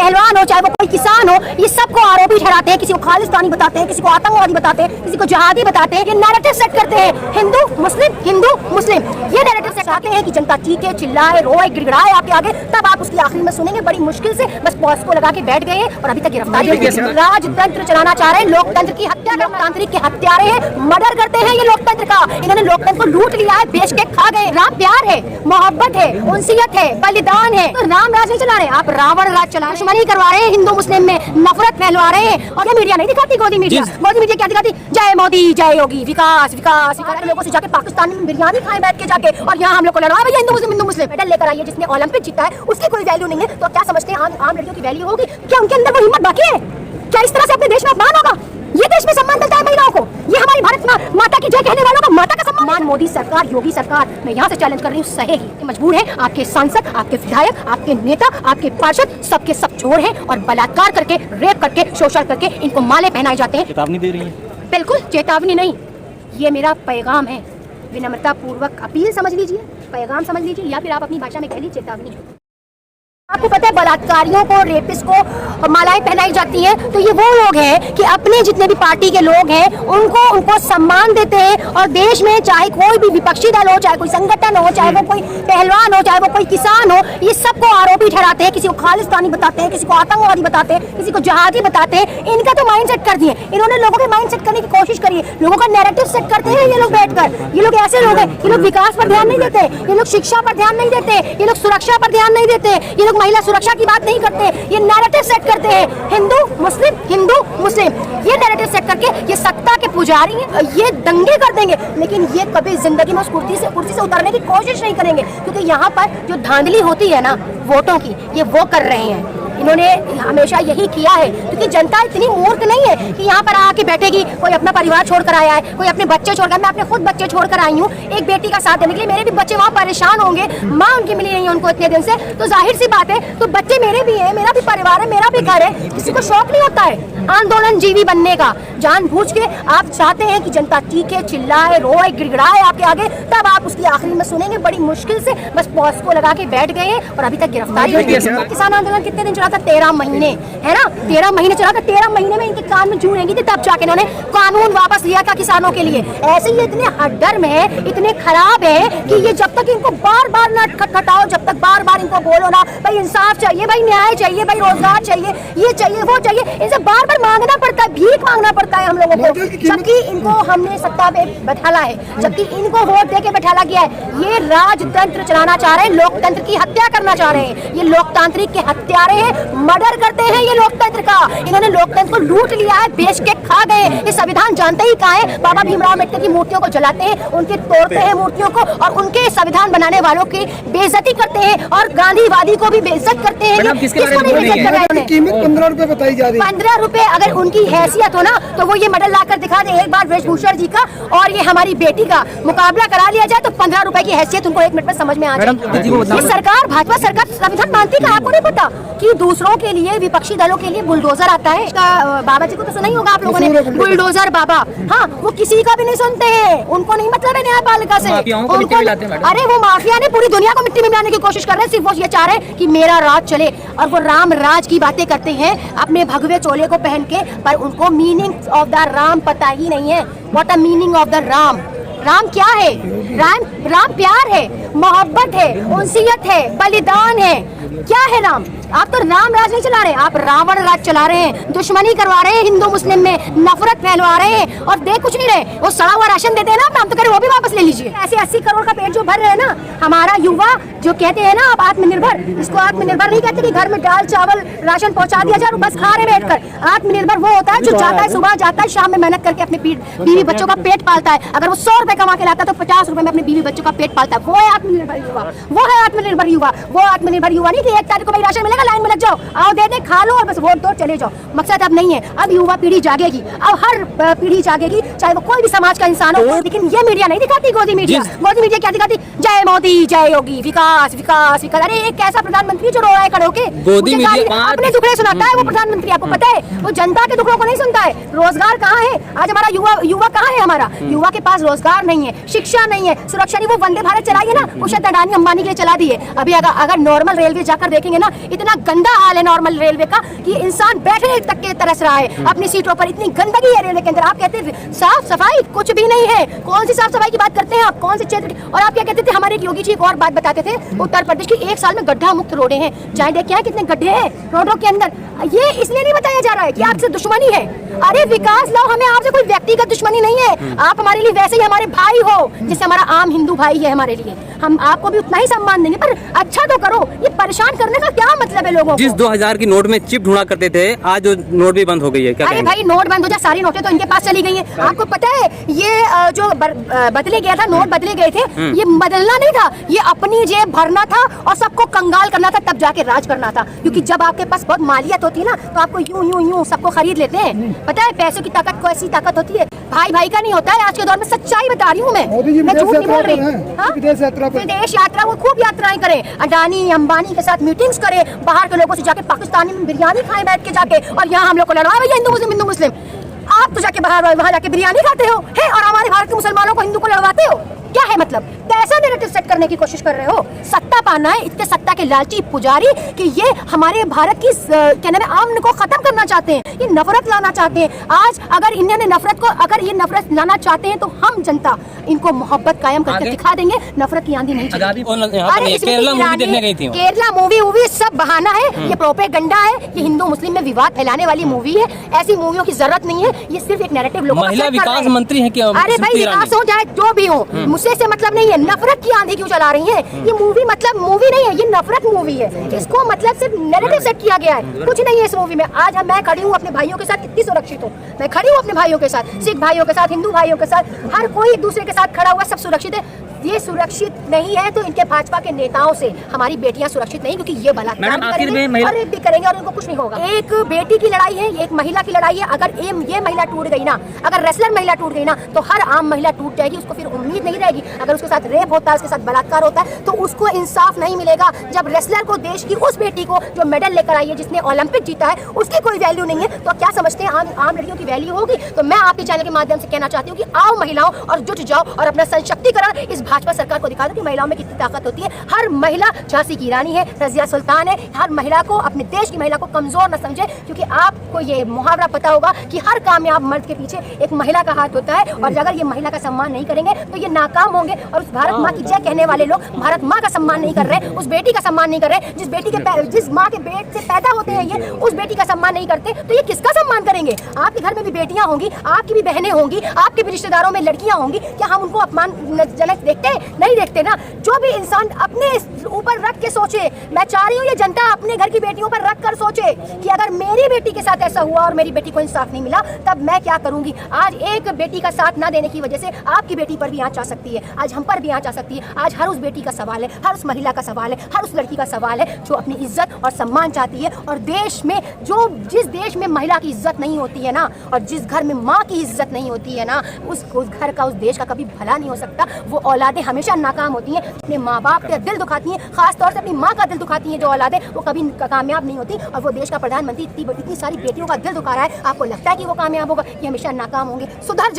पहलवान हो, चाहे वो कोई किसान हो, ये सबको आरोपी ठहराते हैं, किसी को खालिस्तानी बताते हैं, किसी को आतंकवादी बताते हैं, किसी को जहादी बताते हैं। ये नैरेटिव सेट करते हैं, हिंदू मुस्लिम। ये नैरेटिव सेट करते हैं कि जनता चीखे, चिल्लाए, रोए, गिड़गिड़ाए आपके आगे, तब आप उसकी आखिरी में सुनेंगे। बड़ी मुश्किल से बस पॉज को लगा के बैठ गए हैं और अभी तक गिरफ्तारी नहीं। राजतंत्र चलाना चाह रहे हैं, लोकतंत्र की हत्या, लोकतांत्रिक के हत्यारे हैं, मर्डर करते हैं ये लोकतंत्र का। इन्होंने लोकतंत्र को लूट लिया है, बेच के खा गए। राम प्यार है, मोहब्बत है, उनसियत है, बलिदान है। तो राम राज नहीं चला रहे, आप रावण राज चला रहे, दुश्मनी करवा रहे हैं, हिंदू मुस्लिम में नफरत फैलवा रहे हैं। और ये मीडिया नहीं दिखाती, गोदी मीडिया क्या दिखाती? जय मोदी, जय योगी, विकास विकास विकास। लोगों से जाके पाकिस्तान में बिरयानी खाए बैठ के जाके, और यहाँ हम लोग को लड़ा भैया हिंदू मुस्लिम मेडल लेकर आइए। जिसने ओलंपिक जीता है उसकी कोई वैल्यू नहीं है, तो क्या समझते हैं आम लड़कियों की वैल्यू होगी? क्या उनके अंदर वो हिम्मत बाकी है? क्या इस तरह से अपने देश में अपमान होगा? ये देश में सम्मान मिलता है महिलाओं को? ये हमारी भारत माता की जय कहने वालों का माता का सम्मान? मोदी सरकार, योगी सरकार, मैं यहाँ से चैलेंज कर रही हूँ, सहेगी। मजबूर है, आपके सांसद, आपके विधायक, आपके नेता, आपके पार्षद, सबके सब चोर हैं और बलात्कार करके, रेप करके, शोषण करके इनको माले पहनाए जाते हैं। चेतावनी दे रही है? बिल्कुल चेतावनी नहीं, ये मेरा पैगाम है। विनम्रता पूर्वक अपील समझ लीजिए, पैगाम समझ लीजिए, या फिर आप अपनी भाषा में कह लीजिए चेतावनी। आपको पता है बलात्कारियों को, रेपिस्ट को मालाएं पहनाई जाती हैं, तो ये वो लोग हैं कि अपने जितने भी पार्टी के लोग हैं उनको सम्मान देते हैं। और देश में चाहे कोई भी विपक्षी दल हो, चाहे कोई संगठन हो, चाहे वो कोई पहलवान हो, चाहे वो कोई किसान हो, ये सबको आरोपी ठहराते हैं। किसी को खालिस्तानी बताते हैं, किसी को आतंकवादी बताते हैं, किसी को जहादी बताते हैं। इनका तो माइंड सेट कर दिए इन्होंने, लोगों के माइंड सेट करने की कोशिश करी है। लोगों का नैरेटिव सेट करते हैं ये लोग बैठकर। ये लोग ऐसे लोग हैं, ये लोग विकास पर ध्यान नहीं देते, ये लोग शिक्षा पर ध्यान नहीं देते, ये लोग सुरक्षा पर ध्यान नहीं देते, ये लोग महिला सुरक्षा की बात नहीं करते। ये नैरेटिव सेट करते हैं, हिंदू मुस्लिम। ये नैरेटिव सेट करके ये सत्ता के पुजारी हैं, ये दंगे कर देंगे, लेकिन ये कभी जिंदगी में उस कुर्सी से उतरने की कोशिश नहीं करेंगे। क्योंकि यहाँ पर जो धांधली होती है ना वोटों की, ये वो कर रहे हैं। इन्होंने हमेशा यही किया है, क्योंकि जनता इतनी मूर्ख नहीं है कि यहाँ पर आके बैठेगी। कोई अपना परिवार छोड़कर आया है, कोई अपने बच्चे छोड़कर, मैं अपने खुद बच्चे छोड़कर आई हूँ एक बेटी का साथ देने के लिए। मेरे भी बच्चे वहाँ परेशान होंगे, माँ उनकी मिली नहीं है उनको इतने दिन से, तो जाहिर सी बात है, तो बच्चे मेरे भी हैं, मेरा भी परिवार है, मेरा भी घर है। किसी को शौक नहीं होता है आंदोलन जीवी बनने का? जानबूझ के आप चाहते हैं कि जनता चीखे, चिल्लाए, रोए, गिड़गिड़ाए आपके आगे, तब आप उसकी आखिरी में सुनेंगे। बड़ी मुश्किल से बस पॉज को लगा के बैठ गए हैं और अभी तक गिरफ्तारी नहीं हुई। किसान आंदोलन कितने दिन चला था? 13 महीने, है ना? 13 महीने चला था। 13 महीने में इनके कान में जू रहेंगी थी, तब जाके इन्होंने कानून वापस लिया था किसानों के लिए। ऐसे ही इतने हड्डर में, इतने खराब है कि ये जब तक इनको बार बार ना खटखटाओ, जब तक बार बार इनको बोलो ना भाई इंसाफ चाहिए, भाई न्याय चाहिए, भाई रोजगार चाहिए, ये चाहिए, वो चाहिए, इनसे बार बार मांगना पड़ता है, भीख मांगना पड़ता है हम लोगों को। जबकि इनको हमने सत्ता पे बैठाला है, जबकि इनको वोट दे के बैठाला गया है। ये राजतंत्र चलाना चाह रहे हैं, लोकतंत्र की हत्या करना चाह रहे हैं। ये लोकतांत्रिक के हत्यारे हैं, मर्डर करते हैं ये लोकतंत्र का। इन्होंने लोकतंत्र को लूट लिया है, बेच के खा गए। ये संविधान जानते ही कहाँ है? बाबा भीमराव अम्बेडकर की मूर्तियों को जलाते हैं, उनके तोड़ते हैं मूर्तियों को, और उनके संविधान बनाने वालों की बेइज्जती करते हैं, और गांधीवादी को भी बेइज्जत करते हैं। किसको नहीं बेइज्जत कर रहे हैं? कीमत 15 रुपए बताई जा रही है। 15 रुपए अगर उनकी हैसियत हो ना, तो वो ये मेडल लाकर दिखा दे एक बार वेशभूषण जी का और ये हमारी बेटी का मुकाबला करा लिया जाए, तो 15 रुपए की हैसियत उनको 1 मिनट में समझ में आ जाए। सरकार, भाजपा सरकार संविधान मानती है, आपको नहीं पता कि दूसरों के लिए, विपक्षी दलों के लिए बुलडोजर आता है? बाबा जी को तो सुना ही होगा आप लोगों ने, बुलडोजर बाबा। हाँ, वो किसी का भी नहीं सुनते हैं, उनको नहीं मतलब है न्यायपालिका से। अरे वो माफिया ने पूरी दुनिया को मिट्टी में मिलाने की कोशिश कर रहे हैं। सिर्फ वो ये चाह रहे हैं कि मेरा राज चले, और वो राम राज की बातें करते हैं अपने भगवे चोले को पहन के, पर उनको मीनिंग ऑफ द राम पता ही नहीं है। What a meaning of the Ram? Ram क्या है? राम प्यार है, मोहब्बत है, उनसियत है, बलिदान है। क्या है राम? आप तो राम राज नहीं चला रहे, आप रावण राज चला रहे हैं। दुश्मनी करवा रहे हैं हिंदू मुस्लिम में, नफरत फैलवा रहे हैं, और दे कुछ नहीं रहे। वो सड़ा हुआ राशन देते हैं ना, हम तो कह रहे वो भी वापस ले लीजिए। ऐसे 80 करोड़ का पेट जो भर रहे हैं ना हमारा युवा, जो कहते हैं ना आप आत्मनिर्भर, इसको आत्मनिर्भर नहीं कहते कि घर में दाल चावल राशन पहुंचा दिया जाए बस खा रहे बैठकर। आत्मनिर्भर वो होता है जो जाता है, सुबह जाता है, शाम में मेहनत करके अपने बीवी बच्चों का पेट पालता है। अगर वो 100 रुपए कमा के लाता है तो 50 रुपए में अपने बीवी बच्चों का पेट पालता है। वो है आत्मनिर्भर युवा, वो है आत्मनिर्भर युवा। वो आत्मनिर्भर युवा नहीं कि 1 तारीख को भाई राशन मिलेगा, लाइन में लग जाओ, आओ दे दे, खा लो और बस वोट दो चले जाओ। मकसद अब नहीं है। अब युवा पीढ़ी जागेगी, अब हर पीढ़ी जागेगी, चाहे वो कोई भी समाज का इंसान हो। लेकिन ये मीडिया नहीं दिखाती, गोदी मीडिया क्या दिखाती? जय मोदी, जय योगी, विकास विकास विकास विकास। अरे एक कैसा प्रधानमंत्री जो रो रहा है खड़े होके, गोदी में अपने दुखड़े सुनाता है वो प्रधानमंत्री, आपको पता है? वो जनता के दुखड़ों को नहीं सुनता है। रोजगार कहाँ है? आज हमारा युवा कहाँ है? हमारा युवा के पास रोजगार नहीं है, शिक्षा नहीं है, सुरक्षा नहीं। वो वंदे भारत चलाई है ना, वो शायद अडानी अंबानी के लिए चला दी है। अभी अगर नॉर्मल रेलवे जाकर देखेंगे ना, इतना गंदा हाल है नॉर्मल रेलवे का कि इंसान बैठने तक के तरस रहा है अपनी सीटों पर। इतनी गंदगी है रेलवे के अंदर। आप कहते हैं साफ सफाई, कुछ भी नहीं है। कौन सी साफ सफाई की बात करते हैं आप? कौन से क्षेत्र? और आप क्या कहते थे? हमारे एक योगी जी एक और बात बताते थे, उत्तर प्रदेश की 1 साल में गड्ढा मुक्त रोडें हैं। जाए देख क्या कितने गड्ढे हैं रोडों के अंदर। ये इसलिए नहीं बताया जा रहा है कि आपसे दुश्मनी है। अरे विकास लाओ, हमें आपसे कोई व्यक्तिगत दुश्मनी नहीं है। आप हमारे लिए वैसे ही हमारे भाई हो, जैसे हमारा आम हिंदू भाई है हमारे लिए। हम आपको भी उतना ही सम्मान देंगे, पर अच्छा तो करो। ये परेशान करने का क्या मतलब है लोगों को? जिस 2000 की नोट में चिप ढूंढा करते थे, आज नोट भी बंद हो गई है। क्या अरे भाई नोट बंद हो जाए, सारी नोटें तो इनके पास चली गई हैं। आपको पता है ये जो बदले गया था, नोट बदले गए थे, ये बदलना नहीं था, ये अपनी जेब भरना था और सबको कंगाल करना था, तब जाके राज करना था। क्योंकि जब आपके पास बहुत मालियत होती है ना, तो आपको यूं यूं यूं सबको खरीद लेते हैं। पता है पैसों की ताकत को ऐसी ताकत होती है, भाई भाई का नहीं होता है। आज के दौर में सच्चाई बता रही हूँ मैं झूठ नहीं बोल रही। विदेश यात्रा, वो खूब यात्राएं करें, अडानी अंबानी के साथ मीटिंग्स करें, बाहर के लोगों से जाके पाकिस्तानी में बिरयानी खाएं बैठ के जाके, और यहाँ हम लोग को लड़वाए भैया हिंदू मुस्लिम। आप तो जाके बाहर वहाँ जाके बिरयानी खाते हो है, और हमारे भारत के मुसलमानों को हिंदू को लड़वाते हो। क्या है मतलब? कैसा नैरेटिव सेट करने की कोशिश कर रहे हो? सत्ता पाना है, इतने सत्ता के लालची पुजारी कि ये हमारे भारत की क्या नाम है, अमन को खत्म करना चाहते हैं, ये नफरत लाना चाहते हैं। आज अगर इन्होंने अगर ये नफरत लाना चाहते हैं, तो हम जनता इनको मोहब्बत कायम करके दिखा देंगे। नफरत की आंधी नहीं चलेगी। केरला मूवी सब बहाना है, ये प्रोपेगेंडा है, ये हिंदू मुस्लिम में विवाद फैलाने वाली मूवी है। ऐसी मूवियों की जरूरत नहीं है, ये सिर्फ एक नैरेटिव लोगों महिला विकास मंत्री है क्या? अरे भाई विकास हो चाहे जो भी हो, मुझसे से मतलब नहीं है। नफरत की आंधी क्यों चला रही है? ये मूवी मतलब मूवी नहीं है, ये नफरत मूवी है। इसको मतलब सिर्फ नैरेटिव सेट किया गया है, कुछ नहीं है इस मूवी में। आज मैं खड़ी हूँ अपने भाइयों के साथ, कितनी सुरक्षित हूँ मैं। खड़ी हूँ अपने भाइयों के साथ, सिख भाइयों के साथ, हिंदू भाइयों के साथ, हर कोई एक दूसरे के साथ खड़ा हुआ, सब सुरक्षित है। ये सुरक्षित नहीं है तो इनके भाजपा के नेताओं से हमारी बेटियां सुरक्षित नहीं, क्योंकि ये बलात्कार और रेप भी करेंगे और इनको कुछ नहीं होगा। एक बेटी की लड़ाई है, एक महिला की लड़ाई है। अगर ये महिला टूट गई ना, अगर रेसलर महिला टूट गई ना, तो हर आम महिला टूट जाएगी। उसको फिर उम्मीद नहीं रहेगी। अगर उसके साथ रेप होता है, उसके साथ बलात्कार होता है, तो उसको इंसाफ नहीं मिलेगा। जब रेसलर को, देश की उस बेटी को जो मेडल लेकर आई है, जिसने ओलंपिक जीता है, उसकी कोई वैल्यू नहीं है, तो क्या समझते हैं आम लड़कियों की वैल्यू होगी? तो मैं आपके चैनल के माध्यम से कहना चाहती हूँ कि आओ महिलाओं और जुट जाओ और अपना सशक्तिकरण इस भाजपा सरकार को दिखा कि महिलाओं में कितनी ताकत होती है। हर महिला झांसी की रानी है, रजिया सुल्तान है। हर महिला को, अपने देश की महिला को कमजोर न समझे, क्योंकि आपको ये मुहावरा पता होगा कि हर कामयाब मर्द के पीछे एक महिला का हाथ होता है। और अगर ये महिला का सम्मान नहीं करेंगे तो ये नाकाम होंगे। और उस भारत माँ की जय कहने वाले लोग भारत माँ का सम्मान नहीं कर रहे, उस बेटी का सम्मान नहीं कर रहे, जिस माँ के पेट से पैदा होते हैं ये, उस बेटी का सम्मान नहीं करते, तो ये किसका सम्मान करेंगे? आपके घर में भी बेटियां होंगी, आपकी भी बहनें होंगी, आपके भी रिश्तेदारों में लड़कियां होंगी। क्या हम उनको अपमानजनक देखते? नहीं देखते ना। जो भी इंसान अपने ऊपर रख के सोचे, मैं चाह रही हूँ ये जनता अपने घर की बेटियों पर रख कर सोचे कि अगर मेरी बेटी के साथ ऐसा हुआ और मेरी बेटी को इंसाफ नहीं मिला, तब मैं क्या करूंगी। आज एक बेटी का साथ ना देने की वजह से आपकी बेटी पर भी आंच आ सकती है, आज हम पर भी आंच आ सकती है। आज हर उस बेटी का सवाल है, हर उस महिला का सवाल है, हर उस लड़की का सवाल है जो अपनी इज्जत और सम्मान चाहती है। और देश में जिस देश में महिला की इज्जत नहीं होती है ना, और जिस घर में माँ की इज्जत नहीं होती है ना, उस घर का, उस देश का कभी भला नहीं हो सकता। वो औलादें हमेशा नाकाम होती हैं, अपने माँ बाप का दिल दुखाती हैं, खास तौर से अपनी माँ का दिल दुखाती हैं। जो औलादें, वो कभी कामयाब नहीं होती। और वो देश का प्रधानमंत्री इतनी सारी बेटियों का दिल दुखा रहा है, आपको लगता है कि वो कामयाब होगा? ये हमेशा नाकाम होंगे। सुधर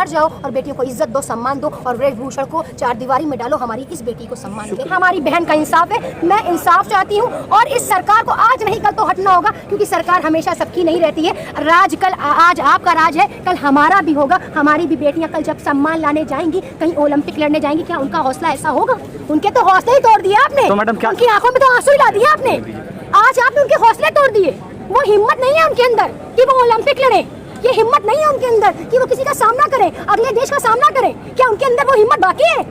जाओ और बेटियों को इज्जत दो, सम्मान दो, और वेशभूषण को चार दीवारी में डालो। हमारी इस बेटी को सम्मान दो। हमारी बहन का इंसाफ है, मैं इंसाफ चाहती हूँ। और इस सरकार को आज नहीं कल तो हटना होगा, क्योंकि सरकार हमेशा सबकी नहीं रहती है। आज आपका राज है, कल हमारा भी होगा। हमारी भी बेटियां कल जब सम्मान लाने जाएंगी, कहीं ओलंपिक लड़ने जाएंगी, क्या उनका हौसला ऐसा होगा? उनके तो हौसले ही तोड़ दिए आपने। तो मैडम, उनकी आंखों में तो आंसू ही ला दिए आपने। आज आपने उनके हौसले तोड़ दिए। वो हिम्मत नहीं है उनके अंदर कि वो ओलंपिक लड़े। ये हिम्मत नहीं है उनके अंदर कि वो किसी का सामना करें, अगले देश का सामना करें। क्या उनके अंदर वो हिम्मत बाकी है?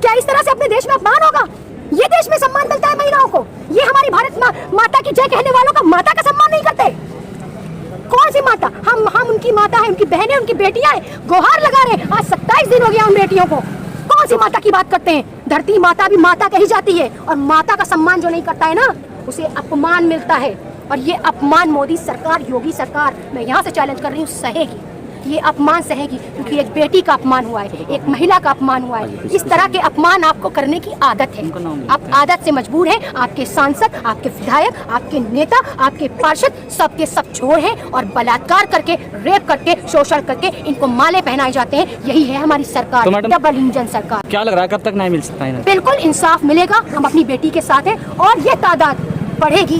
क्या इस तरह से अपने देश में अपमान होगा? ये देश में सम्मान मिलता है महिलाओं को? ये हमारी भारत माता की जय कहने वालों का माता का सम्मान नहीं करते? कौन सी माता? हम उनकी माता है, उनकी बहनें, उनकी बेटियां हैं, गुहार लगा रहे हैं। आज 27 दिन हो गया उन बेटियों को। कौन सी माता की बात करते हैं? धरती माता भी माता कही जाती है, और माता का सम्मान जो नहीं करता है ना, उसे अपमान मिलता है। और ये अपमान मोदी सरकार, योगी सरकार, मैं यहाँ से चैलेंज कर रही हूँ, सहेगी। ये अपमान सहेगी, क्योंकि एक बेटी का अपमान हुआ है, एक महिला का अपमान हुआ है। इस तरह के अपमान आपको करने की आदत है, आप आदत से मजबूर हैं। आपके सांसद, आपके विधायक, आपके नेता, आपके पार्षद सबके सब चोर हैं और बलात्कार करके, रेप करके, शोषण करके इनको माले पहनाए जाते हैं। यही है हमारी सरकार, तो मैडम, डबल इंजन सरकार। क्या लग रहा है कब तक न्याय मिल सकता है? बिल्कुल इंसाफ मिलेगा, हम अपनी बेटी के साथ हैं और ये तादाद बढ़ेगी,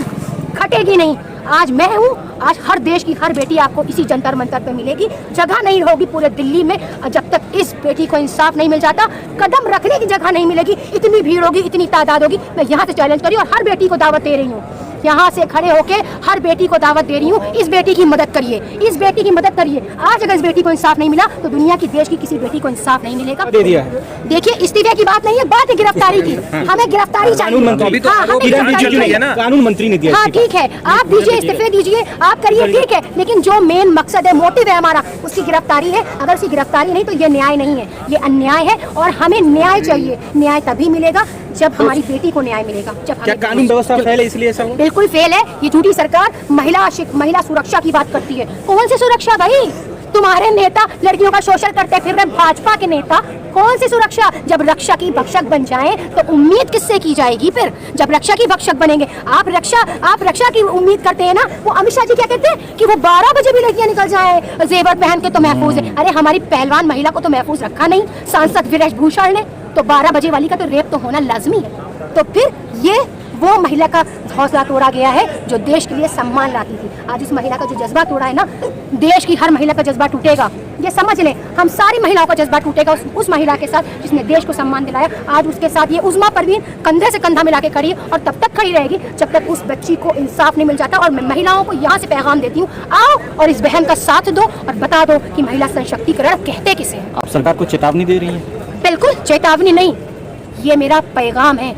घटेगी नहीं। आज मैं हूँ, आज हर देश की हर बेटी आपको इसी जंतर मंतर पे मिलेगी। जगह नहीं होगी पूरे दिल्ली में जब तक इस बेटी को इंसाफ नहीं मिल जाता, कदम रखने की जगह नहीं मिलेगी। इतनी भीड़ होगी, इतनी तादाद होगी। मैं यहाँ से चैलेंज कर रही हूँ और हर बेटी को दावत दे रही हूँ, यहाँ से खड़े होके हर बेटी को दावत दे रही हूँ, इस बेटी की मदद करिए, इस बेटी की मदद करिए। आज अगर इस बेटी को इंसाफ नहीं मिला तो दुनिया की, देश की किसी बेटी को इंसाफ नहीं मिलेगा। दे दिया है। देखिए, इस्तीफे की बात नहीं है, बात है गिरफ्तारी की। हमें गिरफ्तारी चाहिए। कानून मंत्री ने दिया। हाँ ठीक है, आप दीजिए, इस्तीफे दीजिए, आप करिए, ठीक है, लेकिन जो मेन मकसद है, मोटिव है हमारा, उसकी गिरफ्तारी है। अगर उसकी गिरफ्तारी नहीं तो ये न्याय नहीं है, ये अन्याय है और हमें न्याय चाहिए। न्याय तभी मिलेगा जब हमारी बेटी को न्याय मिलेगा। जब क्या कानून व्यवस्था फेल है इसलिए ऐसा हुआ? बिल्कुल फेल है। ये झूठी सरकार महिला सुरक्षा की बात करती है। कौन सी सुरक्षा भाई? तुम्हारे नेता लड़कियों का शोषण करते फिर रहे, भाजपा के नेता। कौन सी सुरक्षा? जब रक्षा की भक्षक बन जाएं तो उम्मीद किससे की जाएगी? फिर जब रक्षा की भक्षक बनेंगे, आप रक्षा की उम्मीद करते हैं ना। वो अमित शाह जी क्या कहते हैं कि वो 12 बजे भी लड़कियां निकल जाए जेवर पहन के तो महफूज है। अरे हमारी पहलवान महिला को तो महफूज रखा नहीं सांसद विरेश भूषण ने, तो 12 बजे वाली का तो रेप तो होना लाजमी है। तो फिर ये वो महिला का हौसला तोड़ा गया है जो देश के लिए सम्मान लाती थी। आज उस महिला का जो जज्बा तोड़ा है ना, देश की हर महिला का जज्बा टूटेगा। ये समझ लें, हम सारी महिलाओं का जज्बा टूटेगा उस महिला के साथ जिसने देश को सम्मान दिलाया। आज उसके साथ ये उज़्मा परवीन कंधे से कंधा मिला के खड़ी है और तब तक खड़ी रहेगी जब तक उस बच्ची को इंसाफ नहीं मिल जाता। और मैं महिलाओं को यहाँ से पैगाम देती हूँ, आओ और इस बहन का साथ दो और बता दो कि महिला सशक्तिकरण कहते किसे हैं। आप सरकार को चेतावनी दे रही है? बिल्कुल चेतावनी नहीं, ये मेरा पैगाम है,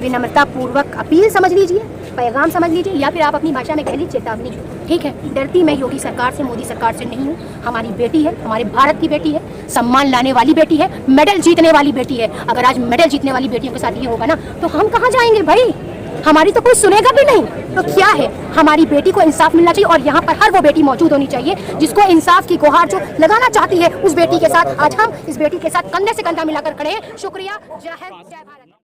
विनम्रता पूर्वक अपील समझ लीजिए, पैगाम समझ लीजिए, या फिर आप अपनी भाषा में कह लीजिए चेतावनी। ठीक है, डरती मैं योगी सरकार से, मोदी सरकार से नहीं हूँ। हमारी बेटी है, हमारे भारत की बेटी है, सम्मान लाने वाली बेटी है, मेडल जीतने वाली बेटी है। अगर आज मेडल जीतने वाली बेटियों के साथ ये होगा ना तो हम कहाँ जाएंगे भाई? हमारी तो कोई सुनेगा भी नहीं। तो क्या है, हमारी बेटी को इंसाफ मिलना चाहिए और यहाँ पर हर वो बेटी मौजूद होनी चाहिए जिसको इंसाफ की गुहार जो लगाना चाहती है। उस बेटी के साथ आज हम इस बेटी के साथ कंधे से कंधा मिलाकर खड़े हैं। शुक्रिया। जय हिंद, जय भारत।